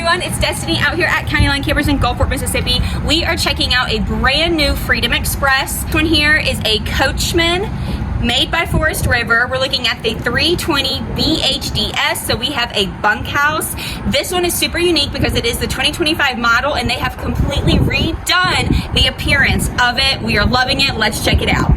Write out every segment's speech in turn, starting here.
everyone, it's Destiny out here at County Line Campers in Gulfport, Mississippi. We are checking out a brand new Freedom Express. This one here is a Coachmen made by Forest River. We're looking at the 320 BHDS, so we have a bunkhouse. This one is super unique because it is the 2025 model and they have completely redone the appearance of it. We are loving it. Let's check it out.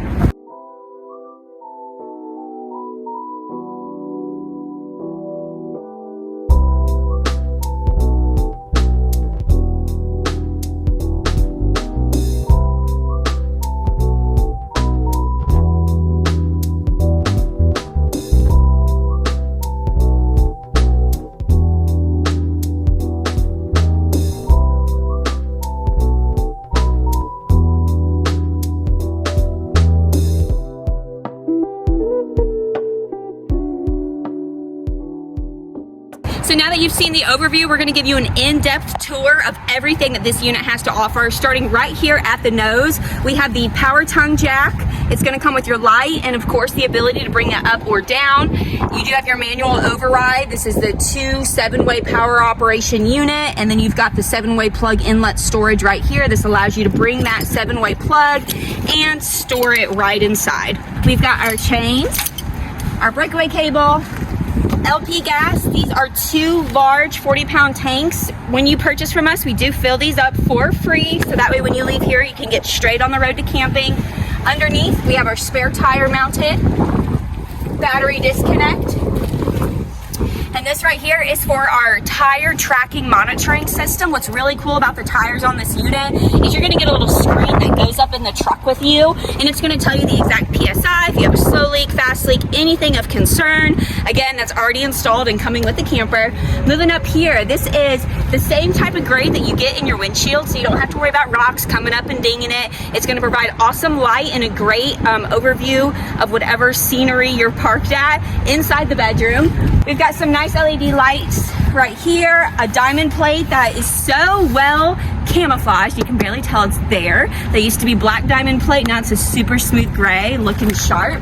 So now that you've seen the overview, we're going to give you an in-depth tour of everything that this unit has to offer. Starting right here at the nose, we have the power tongue jack. It's going to come with your light and of course the ability to bring that up or down. You do have your manual override. This is the 2 7-way power operation unit, and then you've got the 7-way plug inlet storage right here. This allows you to bring that 7-way plug and store it right inside. We've got our chains, our breakaway cable, LP gas. These are 2 large 40-pound tanks. When you purchase from us, we do fill these up for free, so that way when you leave here, you can get straight on the road to camping. Underneath, we have our spare tire mounted, battery disconnect. And this right here is for our tire tracking monitoring system. What's really cool about the tires on this unit is you're gonna get a little screen that goes up in the truck with you, and it's gonna tell you the exact PSI, if you have a slow leak, fast leak, anything of concern. Again, that's already installed and coming with the camper. Moving up here, this is the same type of grade that you get in your windshield, so you don't have to worry about rocks coming up and dinging it. It's gonna provide awesome light and a great overview of whatever scenery you're parked at inside the bedroom. We've got some nice LED lights right here, a diamond plate that is so well camouflaged, you can barely tell it's there. They used to be black diamond plate, now it's a super smooth gray, looking sharp.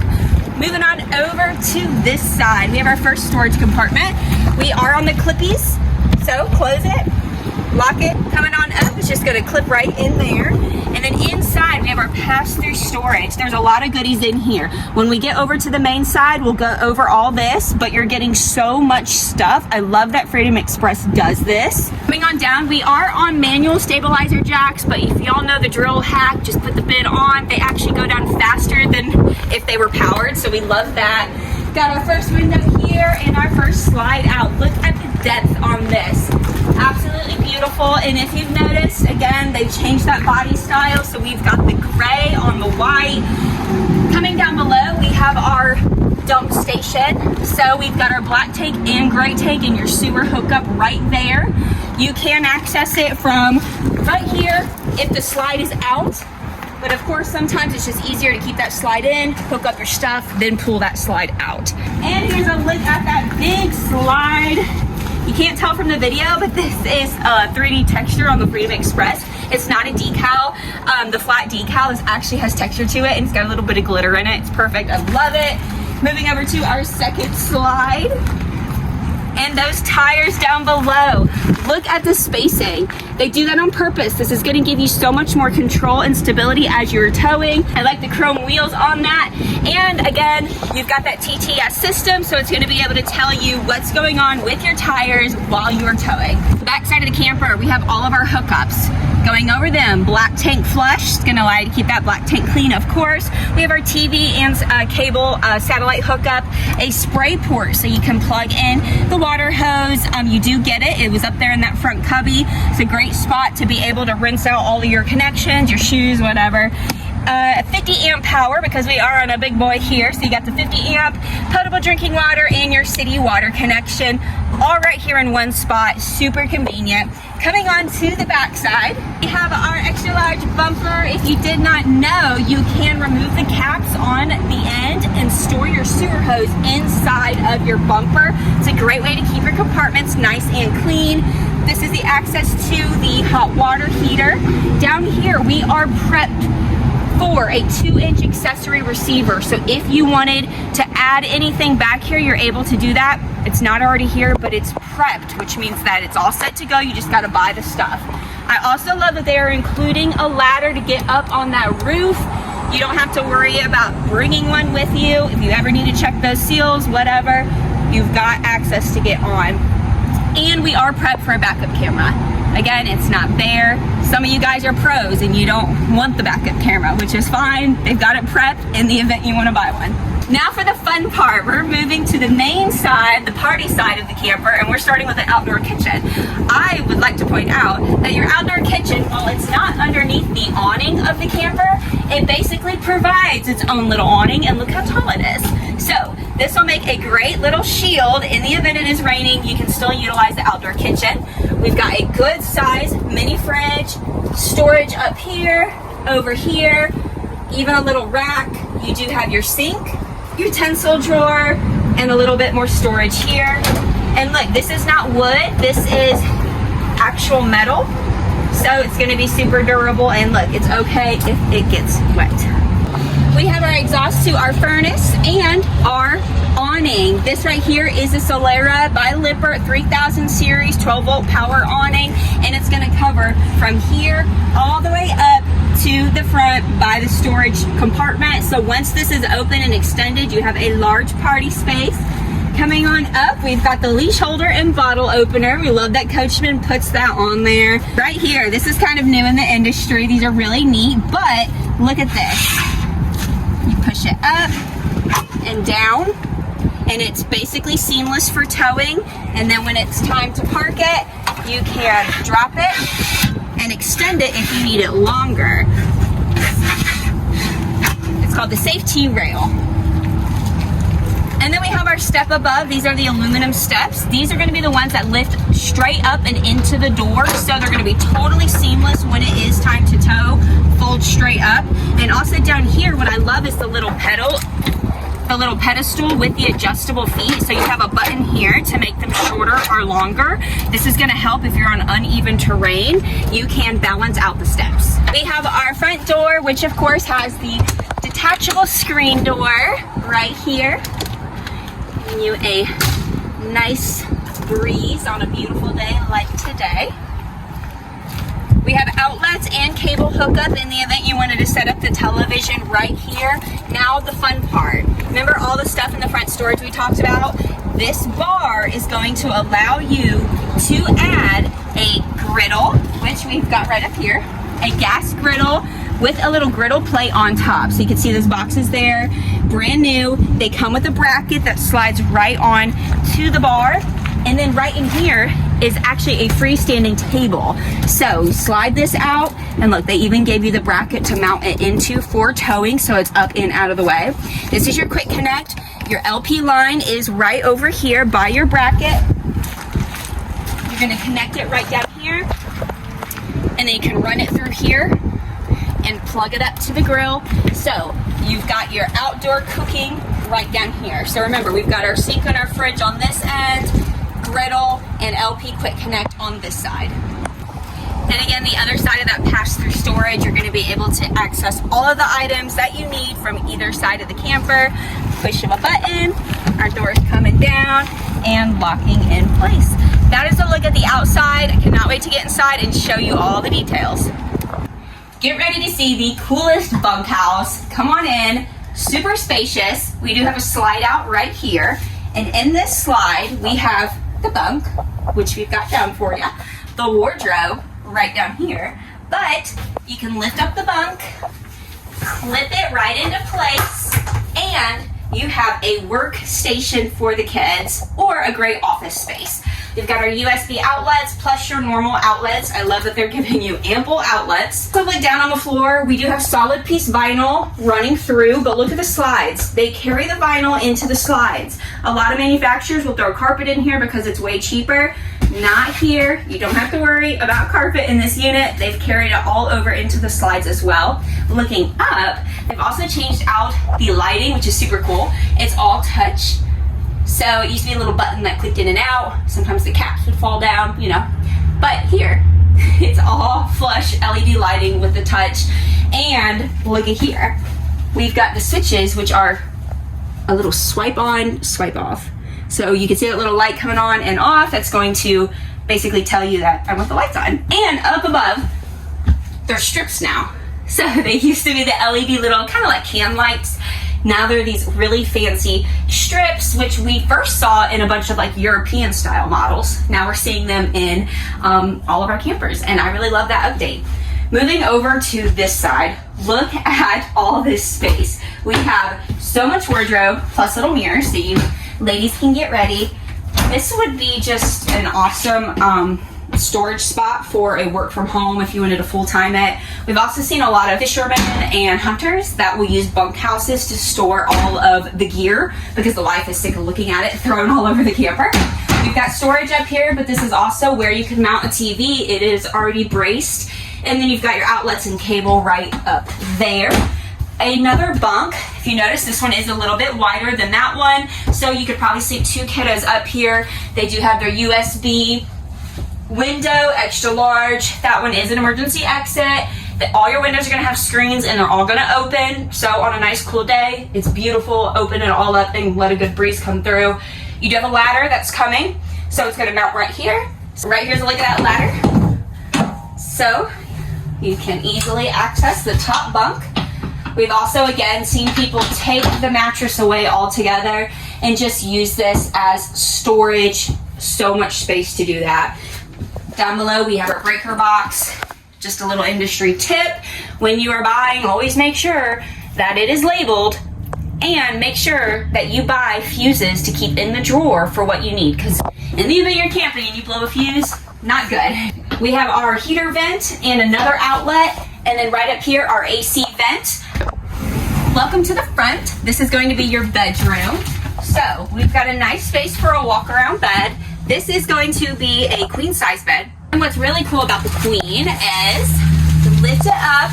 Moving on over to this side, we have our first storage compartment. We are on the clippies, so close it, lock it, coming on up, it's just gonna clip right in there. And then inside, we have our pass-through storage. There's a lot of goodies in here. When we get over to the main side, we'll go over all this, but you're getting so much stuff. I love that Freedom Express does this. Coming on down, we are on manual stabilizer jacks, but if y'all know the drill hack, just put the bid on. They actually go down faster than if they were powered, so we love that. Got our first window here and our first slide out. Look at the depth on this. Absolutely beautiful, and if you've noticed, again, they've changed that body style, so we've got the gray on the white. Coming down below, we have our dump station, so we've got our black tank and gray tank and your sewer hookup right there. You can access it from right here if the slide is out, but of course sometimes it's just easier to keep that slide in, hook up your stuff, then pull that slide out. And here's a look at that big slide. You can't tell from the video, but this is a 3D texture on the Freedom Express. It's not a decal. The flat decal actually has texture to it, and it's got a little bit of glitter in it. It's perfect. I love it. Moving over to our second slide. And those tires down below. Look at the spacing. They do that on purpose. This is going to give you so much more control and stability as you're towing. I like the chrome wheels on that. And again, you've got that TTS system, so it's going to be able to tell you what's going on with your tires while you're towing. The back side of the camper, we have all of our hookups. Going over them, black tank flush. It's going to allow you to keep that black tank clean, of course. We have our TV and cable satellite hookup, a spray port so you can plug in the water hose. You do get it. It was up there in that front cubby. It's a great spot to be able to rinse out all of your connections, your shoes, whatever. 50 amp power because we are on a big boy here, so you got the 50 amp potable drinking water and your city water connection all right here in one spot. Super convenient. Coming on to the back side, we have our extra large bumper. If you did not know, you can remove the caps on the end and store your sewer hose inside of your bumper. It's a great way to keep your compartments nice and clean. This is the access to the hot water heater. Down here, we are prepped for a 2-inch accessory receiver. So if you wanted to add anything back here, you're able to do that. It's not already here, but it's prepped, which means that it's all set to go. You just got to buy the stuff. I also love that they are including a ladder to get up on that roof. You don't have to worry about bringing one with you. If you ever need to check those seals, whatever, you've got access to get on. And we are prepped for a backup camera. Again, it's not there. Some of you guys are pros and you don't want the backup camera, which is fine. They've got it prepped in the event you want to buy one. Now for the fun part, we're moving to the main side, the party side of the camper, and we're starting with an outdoor kitchen. I would like to point out that your outdoor kitchen, while it's not underneath the awning of the camper, it basically provides its own little awning, and look how tall it is. So this will make a great little shield. In the event it is raining, you can still utilize the outdoor kitchen. We've got a good size mini fridge, storage up here, over here, even a little rack. You do have your sink, utensil drawer, and a little bit more storage here. And look, this is not wood, this is actual metal, so it's going to be super durable. And look, it's okay if it gets wet. We have our exhaust to our furnace and our awning. This right here is a Solera by Lippert 3000 series 12-volt power awning, and it's going to cover from here all the way up to the front by the storage compartment. So once this is open and extended, you have a large party space. Coming on up, we've got the leash holder and bottle opener. We love that Coachmen puts that on there. Right here, this is kind of new in the industry. These are really neat, but look at this. You push it up and down, and it's basically seamless for towing. And then when it's time to park it, you can drop it and extend it if you need it longer. It's called the safety rail. And then we have our step above. These are the aluminum steps. These are going to be the ones that lift straight up and into the door, so they're going to be totally seamless when it is time to tow. Fold straight up. And also down here, what I love is the little pedestal with the adjustable feet. So you have a button here to make them shorter or longer. This is going to help if you're on uneven terrain. You can balance out the steps. We have our front door, which of course has the detachable screen door right here. Giving you a nice breeze on a beautiful day like today. We have outlets and cable hookup in the event you wanted to set up the television right here. Now the fun part. Remember all the stuff in the front storage we talked about? This bar is going to allow you to add a griddle, which we've got right up here, a gas griddle with a little griddle plate on top. So you can see those boxes there, brand new. They come with a bracket that slides right on to the bar. And then right in here is actually a freestanding table. So you slide this out, and look, they even gave you the bracket to mount it into for towing, so it's up and out of the way. This is your quick connect. Your LP line is right over here by your bracket. You're gonna connect it right down here, and then you can run it through here and plug it up to the grill. So you've got your outdoor cooking right down here. So remember, we've got our sink and our fridge on this end, griddle and LP quick connect on this side. And again, the other side of that pass-through storage, you're going to be able to access all of the items that you need from either side of the camper. Push of a button, our doors coming down and locking in place. That is a look at the outside. I cannot wait to get inside and show you all the details. Get ready to see the coolest bunkhouse. Come on in, super spacious. We do have a slide out right here. And in this slide, we have the bunk, which we've got down for you, the wardrobe right down here, but you can lift up the bunk, clip it right into place, and you have a workstation for the kids or a great office space. We've got our USB outlets plus your normal outlets. I love that they're giving you ample outlets. So look down on the floor. We do have solid piece vinyl running through, but look at the slides. They carry the vinyl into the slides. A lot of manufacturers will throw carpet in here because it's way cheaper. Not here. You don't have to worry about carpet in this unit. They've carried it all over into the slides as well. Looking up, they've also changed out the lighting, which is super cool. It's all touch. So it used to be a little button that clicked in and out. Sometimes the caps would fall down, you know. But here, It's all flush LED lighting with the touch. And look at here. We've got the switches, which are a little swipe on, swipe off. So you can see that little light coming on and off. That's going to basically tell you that I want the lights on. And up above, they're strips now. So they used to be the LED little, kind of like can lights. Now they're these really fancy strips, which we first saw in a bunch of like European style models. Now we're seeing them in all of our campers, and I really love that update. Moving over to this side, look at all this space. We have so much wardrobe, plus little mirrors so you ladies can get ready. This would be just an awesome storage spot for a work from home if you wanted to full-time it. We've also seen a lot of fishermen and hunters that will use bunkhouses to store all of the gear because the wife is sick of looking at it thrown all over the camper. We've got storage up here, but this is also where you can mount a TV. It is already braced. And then you've got your outlets and cable right up there. Another bunk, if you notice, this one is a little bit wider than that one. So you could probably sleep 2 kiddos up here. They do have their USB window, extra large. That one is an emergency exit. All your windows are gonna have screens and they're all gonna open. So on a nice cool day, it's beautiful. Open it all up and let a good breeze come through. You do have a ladder that's coming. So it's gonna mount right here. So right here's a look at that ladder. So you can easily access the top bunk. We've also, again, seen people take the mattress away altogether and just use this as storage. So much space to do that. Down below, we have our breaker box. Just a little industry tip. When you are buying, always make sure that it is labeled and make sure that you buy fuses to keep in the drawer for what you need. Because in the event you're camping and you blow a fuse, not good. We have our heater vent and another outlet, and then right up here, our AC vent. Welcome to the front. This is going to be your bedroom. So we've got a nice space for a walk around bed. This is going to be a queen size bed. And what's really cool about the queen is lift it up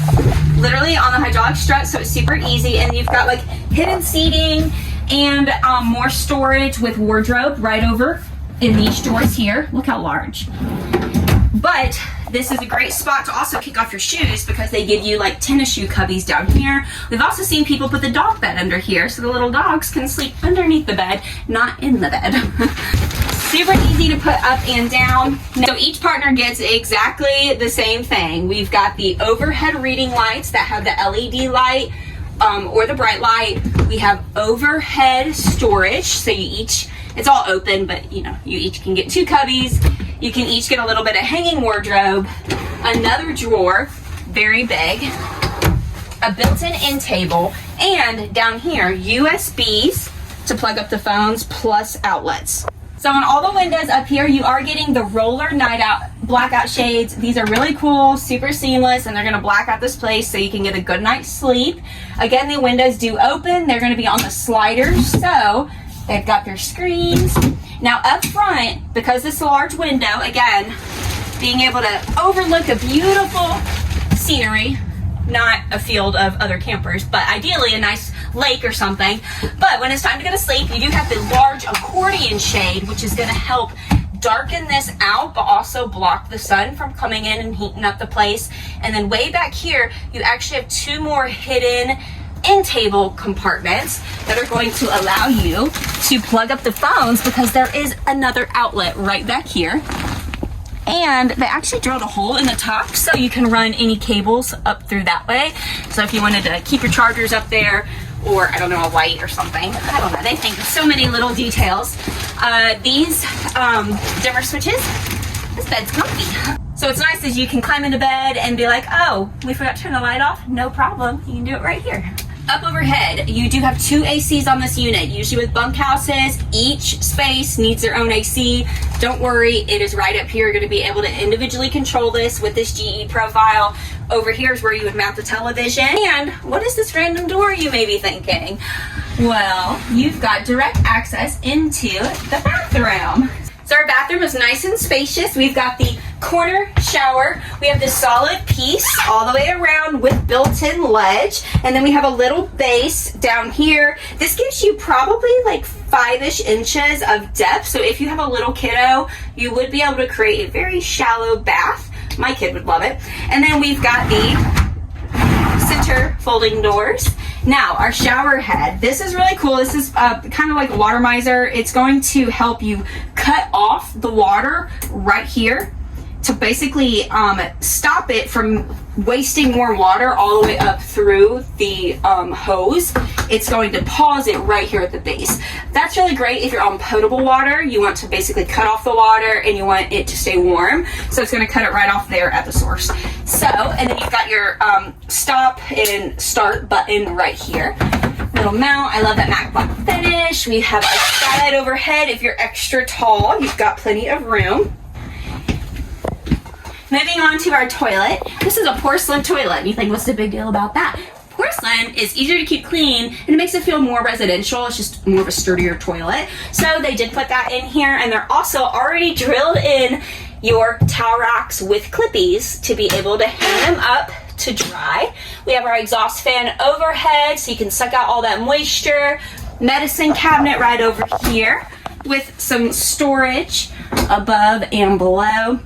literally on the hydraulic strut, so it's super easy. And you've got like hidden seating and more storage with wardrobe right over in these drawers here. Look how large. But this is a great spot to also kick off your shoes because they give you like tennis shoe cubbies down here. We've also seen people put the dog bed under here so the little dogs can sleep underneath the bed, not in the bed. Super easy to put up and down. So each partner gets exactly the same thing. We've got the overhead reading lights that have the LED light or the bright light. We have overhead storage, so you each, it's all open, but you know, you each can get 2 cubbies. You can each get a little bit of hanging wardrobe, another drawer, very big, a built-in end table, and down here, USBs to plug up the phones plus outlets. So on all the windows up here, you are getting the roller night out blackout shades. These are really cool, super seamless, and they're gonna black out this place so you can get a good night's sleep. Again, the windows do open. They're gonna be on the sliders, so they've got their screens. Now up front, because this is a large window, again, being able to overlook a beautiful scenery, not a field of other campers, but ideally a nice lake or something. But when it's time to go to sleep, you do have the large accordion shade, which is gonna help darken this out, but also block the sun from coming in and heating up the place. And then way back here, you actually have 2 more hidden end table compartments that are going to allow you to plug up the phones because there is another outlet right back here. And they actually drilled a hole in the top so you can run any cables up through that way. So if you wanted to keep your chargers up there, or I don't know, a light or something, I don't know, they think of so many little details. These dimmer switches, this bed's comfy. So it's nice as you can climb into bed and be like, oh, we forgot to turn the light off, no problem, you can do it right here. Up overhead, you do have 2 ACs on this unit. Usually with bunkhouses, each space needs their own AC. Don't worry, it is right up here. You're gonna be able to individually control this with this GE profile. Over here is where you would mount the television. And what is this random door, you may be thinking? Well, you've got direct access into the bathroom. So our bathroom is nice and spacious. We've got the corner shower. We have this solid piece all the way around with built-in ledge. And then we have a little base down here. This gives you probably like 5-ish inches of depth. So if you have a little kiddo, you would be able to create a very shallow bath My kid would love it. And then we've got the center folding doors. Now, our shower head. This is really cool. This is kind of like a water miser. It's going to help you cut off the water right here to basically stop it from wasting more water all the way up through the hose. It's going to pause it right here at the base. That's really great if you're on potable water. You want to basically cut off the water and you want it to stay warm. So it's going to cut it right off there at the source. So, and then you've got your stop and start button right here. Little mount. I love that matte black finish. We have our skylight overhead. If you're extra tall, you've got plenty of room. Moving on to our toilet. This is a porcelain toilet. You think, what's the big deal about that? Porcelain is easier to keep clean and it makes it feel more residential. It's just more of a sturdier toilet. So they did put that in here, and they're also already drilled in your towel racks with clippies to be able to hang them up to dry. We have our exhaust fan overhead so you can suck out all that moisture. Medicine cabinet right over here with some storage above and below.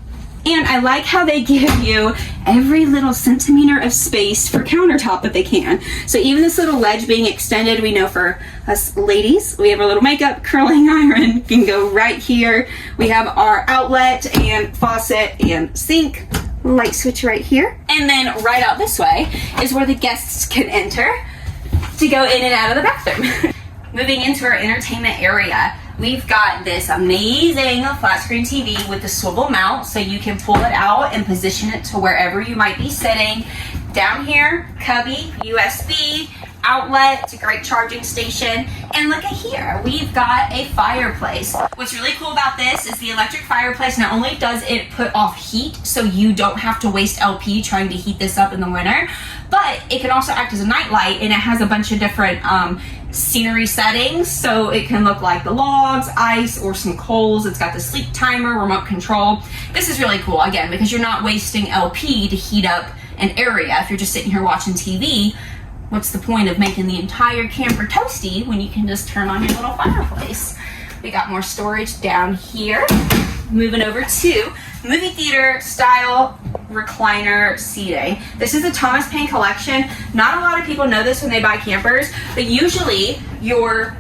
And I like how they give you every little centimeter of space for countertop that they can. So even this little ledge being extended, we know for us ladies, we have our little makeup curling iron can go right here. We have our outlet and faucet and sink, light switch right here. And then right out this way is where the guests can enter to go in and out of the bathroom. Moving into our entertainment area, we've got this amazing flat screen TV with the swivel mount, so you can pull it out and position it to wherever you might be sitting. Down here, cubby, USB, outlet, it's a great charging station. And look at here, we've got a fireplace. What's really cool about this is the electric fireplace, not only does it put off heat, so you don't have to waste LP trying to heat this up in the winter, but it can also act as a night light, and it has a bunch of different scenery settings, so it can look like the logs, ice, or some coals. It's got the sleep timer, remote control. This is really cool, again, because you're not wasting LP to heat up an area. If you're just sitting here watching TV, what's the point of making the entire camper toasty when you can just turn on your little fireplace? We got more storage down here. Moving over to movie theater style recliner seating. This is a Thomas Paine collection. Not a lot of people know this when they buy campers, but usually your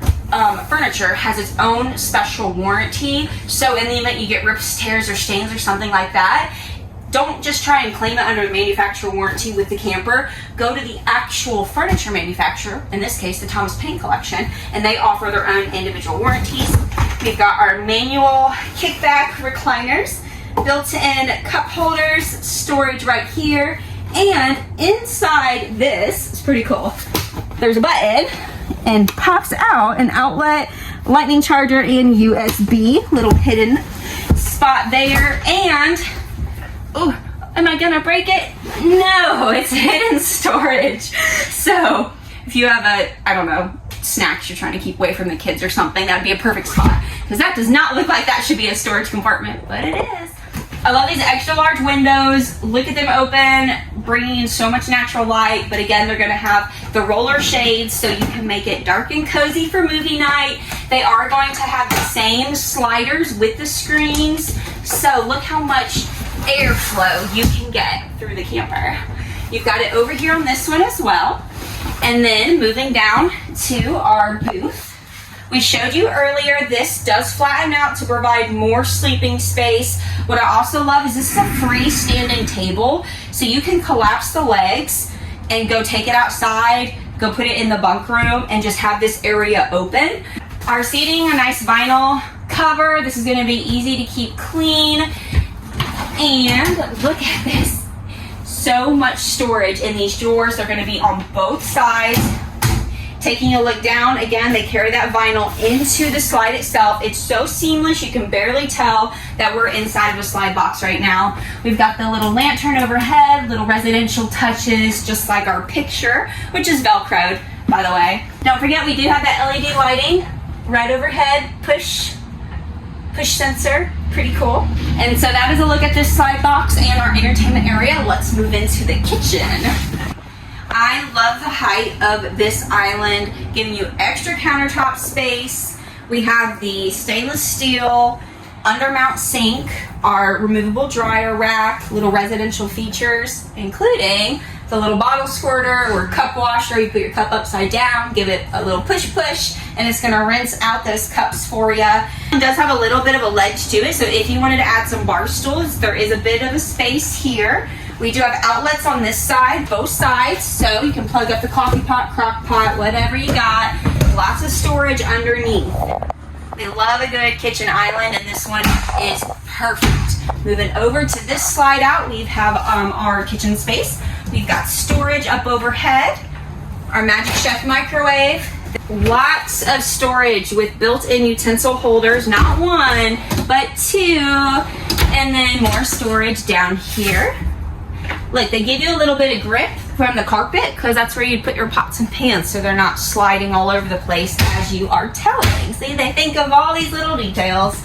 furniture has its own special warranty. So in the event you get rips, tears, or stains or something like that, don't just try and claim it under the manufacturer warranty with the camper. Go to the actual furniture manufacturer, in this case the Thomas Paine collection, and they offer their own individual warranties. We've got our manual kickback recliners, built-in cup holders, storage right here, and inside this is pretty cool. There's a button and pops out an outlet, lightning charger, and USB, little hidden spot there. And oh, am I gonna break it? No, it's hidden storage. So if you have I don't know, snacks you're trying to keep away from the kids or something, that'd be a perfect spot, because that does not look like that should be a storage compartment, but it is. I love these extra large windows. Look at them open, bringing in so much natural light, but again, they're gonna have the roller shades so you can make it dark and cozy for movie night. They are going to have the same sliders with the screens, so look how much airflow you can get through the camper. You've got it over here on this one as well. And then moving down to our booth. We showed you earlier, this does flatten out to provide more sleeping space. What I also love is this is a freestanding table, so you can collapse the legs and go take it outside, go put it in the bunk room, and just have this area open. Our seating, a nice vinyl cover. This is gonna be easy to keep clean. And look at this. So much storage in these drawers. They're gonna be on both sides. Taking a look down, again, they carry that vinyl into the slide itself. It's so seamless, you can barely tell that we're inside of a slide box right now. We've got the little lantern overhead, little residential touches, just like our picture, which is Velcroed, by the way. Don't forget, we do have that LED lighting right overhead, push sensor, pretty cool. And so that is a look at this slide box and our entertainment area. Let's move into the kitchen. I love the height of this island, giving you extra countertop space. We have the stainless steel undermount sink, our removable dryer rack, little residential features, including the little bottle squirter or cup washer. You put your cup upside down, give it a little push, and it's gonna rinse out those cups for you. It does have a little bit of a ledge to it, so if you wanted to add some bar stools, there is a bit of a space here. We do have outlets on this side, both sides, so you can plug up the coffee pot, crock pot, whatever you got. Lots of storage underneath. They love a good kitchen island, and this one is perfect. Moving over to this slide out, we have our kitchen space. We've got storage up overhead, our Magic Chef microwave, lots of storage with built-in utensil holders, not one, but two, and then more storage down here. Look, they give you a little bit of grip from the carpet because that's where you'd put your pots and pans so they're not sliding all over the place as you are telling. See, they think of all these little details.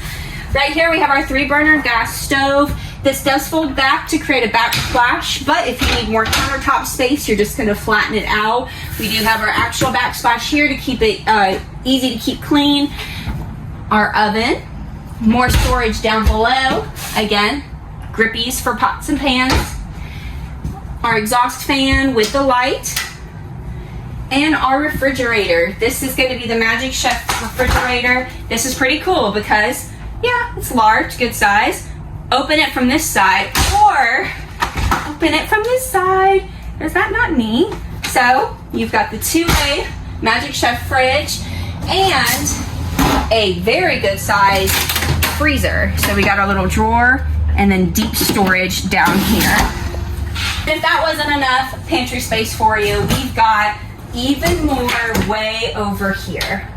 Right here we have our 3-burner gas stove. This does fold back to create a backsplash, but if you need more countertop space, you're just going to flatten it out. We do have our actual backsplash here to keep it easy to keep clean. Our oven, more storage down below. Again, grippies for pots and pans. Our exhaust fan with the light, and our refrigerator. This is going to be the Magic Chef refrigerator. This is pretty cool because, yeah, it's large, good size. Open it from this side, or open it from this side. Is that not neat? So you've got the 2-way Magic Chef fridge and a very good size freezer. So we got our little drawer and then deep storage down here. If that wasn't enough pantry space for you, we've got even more way over here.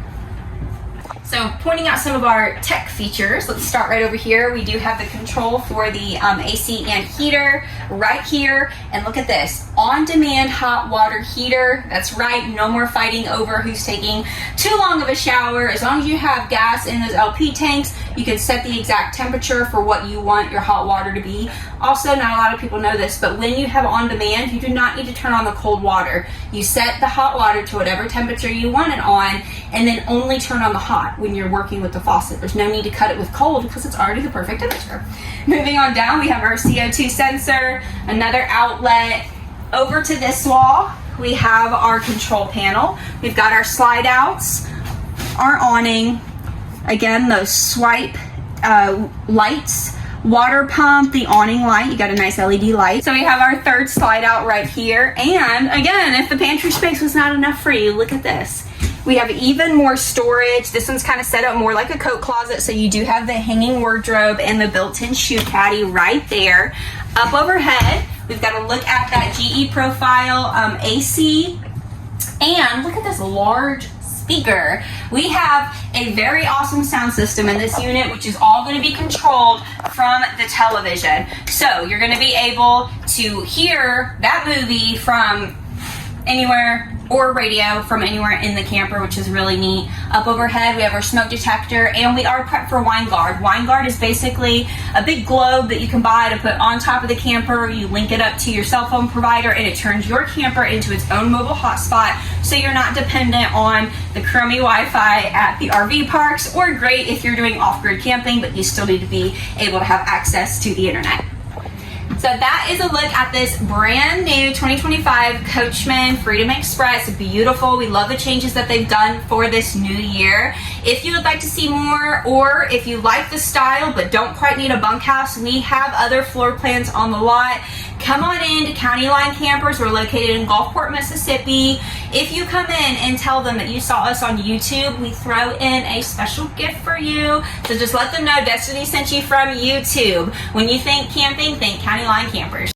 So pointing out some of our tech features, let's start right over here. We do have the control for the AC and heater right here. And look at this, on-demand hot water heater. That's right, no more fighting over who's taking too long of a shower. As long as you have gas in those LP tanks, you can set the exact temperature for what you want your hot water to be. Also, not a lot of people know this, but when you have on-demand, you do not need to turn on the cold water. You set the hot water to whatever temperature you want it on, and then only turn on the hot when you're working with the faucet. There's no need to cut it with cold because it's already the perfect temperature. Moving on down, we have our CO2 sensor, another outlet. Over to this wall, we have our control panel. We've got our slide outs, our awning, again, those swipe lights, water pump, the awning light, you got a nice LED light. So we have our third slide out right here. And again, if the pantry space was not enough for you, look at this. We have even more storage. This one's kind of set up more like a coat closet, so you do have the hanging wardrobe and the built-in shoe caddy right there. Up overhead, we've got to look at that GE Profile AC. And look at this large speaker. We have a very awesome sound system in this unit, which is all going to be controlled from the television. So you're going to be able to hear that movie from anywhere, or radio from anywhere in the camper, which is really neat. Up overhead, we have our smoke detector, and we are prepped for Wine Guard. Wine Guard is basically a big globe that you can buy to put on top of the camper. You link it up to your cell phone provider, and it turns your camper into its own mobile hotspot, so you're not dependent on the crummy Wi-Fi at the RV parks, or great if you're doing off-grid camping, but you still need to be able to have access to the internet. So that is a look at this brand new 2025 Coachmen Freedom Express. Beautiful. We love the changes that they've done for this new year. If you would like to see more, or if you like the style but don't quite need a bunkhouse, we have other floor plans on the lot. Come on in to County Line Campers. We're located in Gulfport, Mississippi. If you come in and tell them that you saw us on YouTube, we throw in a special gift for you. So just let them know Destiny sent you from YouTube. When you think camping, think County Line Campers.